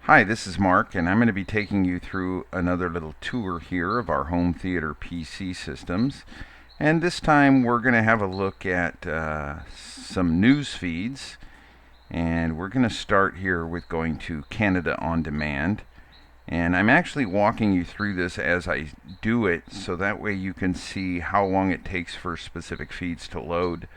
Hi, this is Mark, and I'm going to be taking you through another little tour here of our home theater PC systems. And this time we're going to have a look at some news feeds. And we're going to start here with going to Canada On Demand. And I'm actually walking you through this as I do it, so that way you can see how long it takes for specific feeds to load.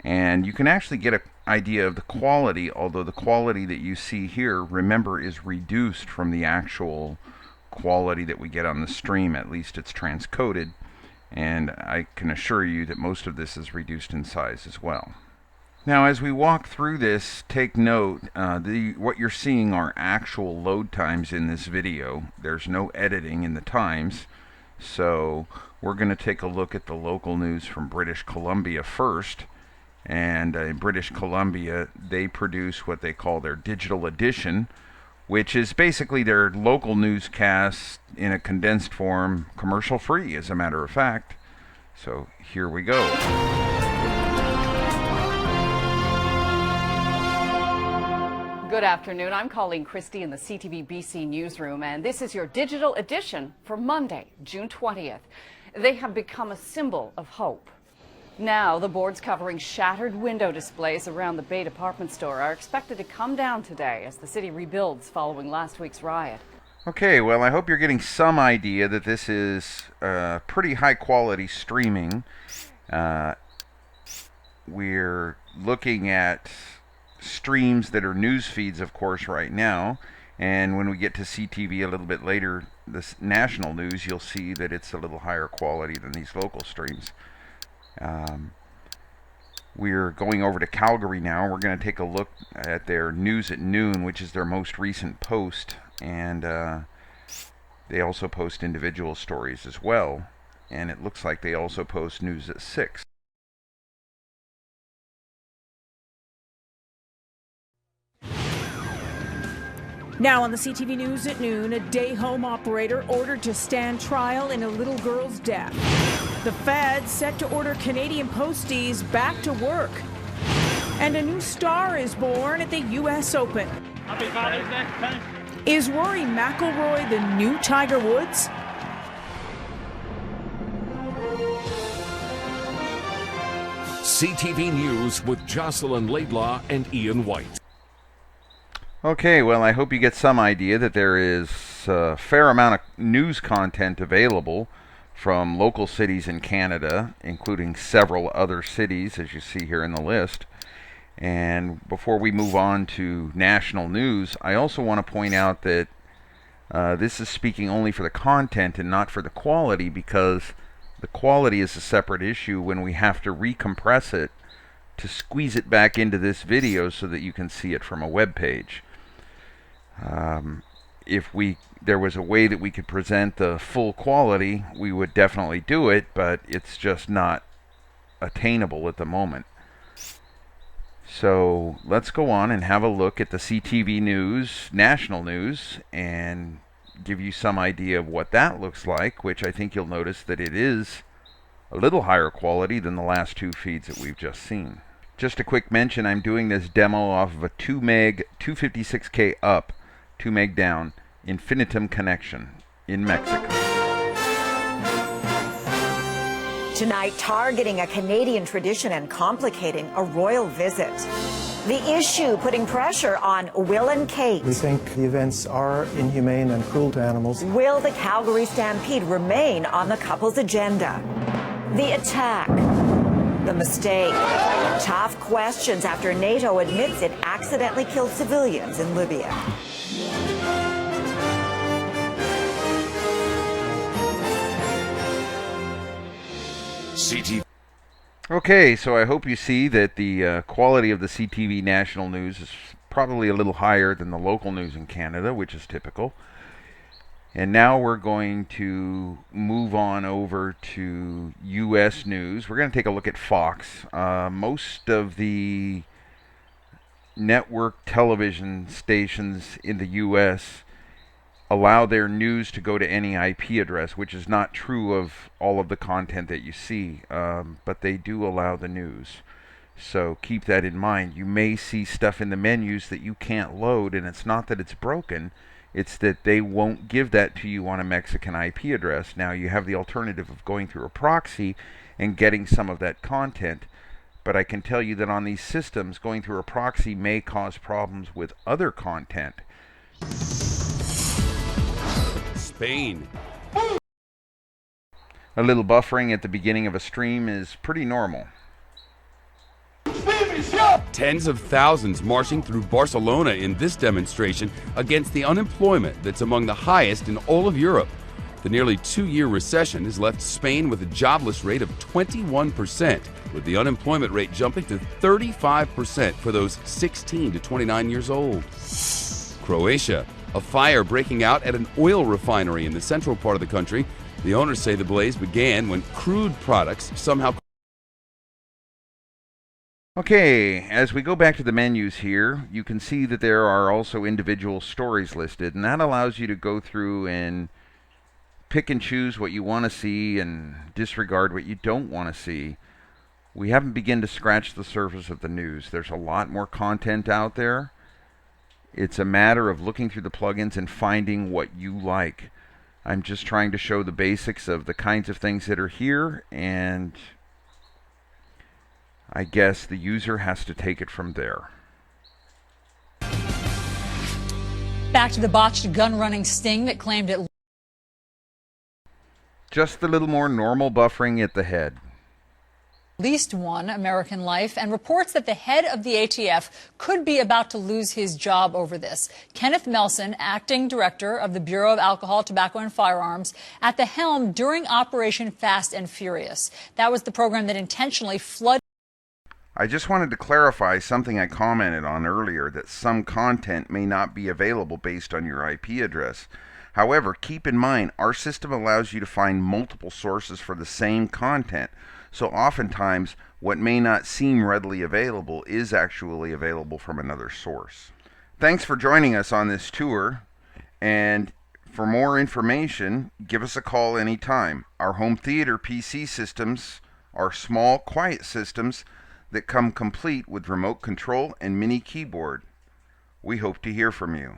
And you can actually get an idea of the quality, although the quality that you see here, remember, is reduced from the actual quality that we get on the stream. At least it's transcoded, and I can assure you that most of this is reduced in size as well. Now, as we walk through this, take note, what you're seeing are actual load times in this video. There's no editing in the times, so we're going to take a look at the local news from British Columbia first. And in British Columbia, they produce what they call their digital edition, which is basically their local newscast in a condensed form, commercial-free, as a matter of fact. So here we go. Good afternoon. I'm Colleen Christie in the CTV BC newsroom, and this is your digital edition for Monday, June 20th. They have become a symbol of hope. Now, the boards covering shattered window displays around the Bay department store are expected to come down today as the city rebuilds following last week's riot. Okay, well, I hope you're getting some idea that this is pretty high quality streaming. We're looking at streams that are news feeds, of course, right now. And when we get to CTV a little bit later, this national news, you'll see that it's a little higher quality than these local streams. We're going over to Calgary now. We're going to take a look at their News at Noon, which is their most recent post, and they also post individual stories as well, and it looks like they also post News at 6. Now on the CTV News at Noon, a day home operator ordered to stand trial in a little girl's death. The feds set to order Canadian posties back to work. And a new star is born at the U.S. Open. Happy Father's Day. Is Rory McIlroy the new Tiger Woods? CTV News with Jocelyn Laidlaw and Ian White. Okay, well, I hope you get some idea that there is a fair amount of news content available from local cities in Canada, including several other cities, as you see here in the list. And before we move on to national news, I also want to point out that this is speaking only for the content and not for the quality, because the quality is a separate issue when we have to recompress it to squeeze it back into this video so that you can see it from a web page. If there was a way that we could present the full quality, we would definitely do it, but it's just not attainable at the moment. So let's go on and have a look at the CTV News, national news, and give you some idea of what that looks like, which I think you'll notice that it is a little higher quality than the last two feeds that we've just seen. Just a quick mention, I'm doing this demo off of a 2 meg 256K up, 2 meg down infinitum connection in Mexico. Tonight, targeting a Canadian tradition and complicating a royal visit. The issue putting pressure on Will and Kate. We think the events are inhumane and cruel to animals. Will the Calgary Stampede remain on the couple's agenda? The attack. The mistake. Tough questions after NATO admits it accidentally killed civilians in Libya. CTV. Okay, so I hope you see that the quality of the CTV national news is probably a little higher than the local news in Canada, which is typical. And now we're going to move on over to U.S. news. We're going to take a look at Fox. Most of the network television stations in the U.S. allow their news to go to any IP address, which is not true of all of the content that you see, but they do allow the news. So keep that in mind. You may see stuff in the menus that you can't load, and it's not that it's broken, it's that they won't give that to you on a Mexican IP address. Now you have the alternative of going through a proxy and getting some of that content, but I can tell you that on these systems, going through a proxy may cause problems with other content. Spain. A little buffering at the beginning of a stream is pretty normal. Tens of thousands marching through Barcelona in this demonstration against the unemployment that's among the highest in all of Europe. The nearly 2-year recession has left Spain with a jobless rate of 21%, with the unemployment rate jumping to 35% for those 16 to 29 years old. Croatia, a fire breaking out at an oil refinery in the central part of the country. The owners say the blaze began when crude products somehow... Okay, as we go back to the menus here, you can see that there are also individual stories listed, and that allows you to go through and pick and choose what you want to see and disregard what you don't want to see. We haven't begun to scratch the surface of the news. There's a lot more content out there. It's a matter of looking through the plugins and finding what you like. I'm just trying to show the basics of the kinds of things that are here, and I guess the user has to take it from there. Back to the botched gun-running sting that claimed at Just a little more normal buffering at the head. least one American life, and reports that the head of the ATF could be about to lose his job over this. Kenneth Melson, acting director of the Bureau of Alcohol, Tobacco, and Firearms, at the helm during Operation Fast and Furious. That was the program that intentionally flooded. I just wanted to clarify something I commented on earlier, that some content may not be available based on your IP address. However, keep in mind, our system allows you to find multiple sources for the same content. So oftentimes, what may not seem readily available is actually available from another source. Thanks for joining us on this tour, and for more information, give us a call anytime. Our home theater PC systems are small, quiet systems that come complete with remote control and mini keyboard. We hope to hear from you.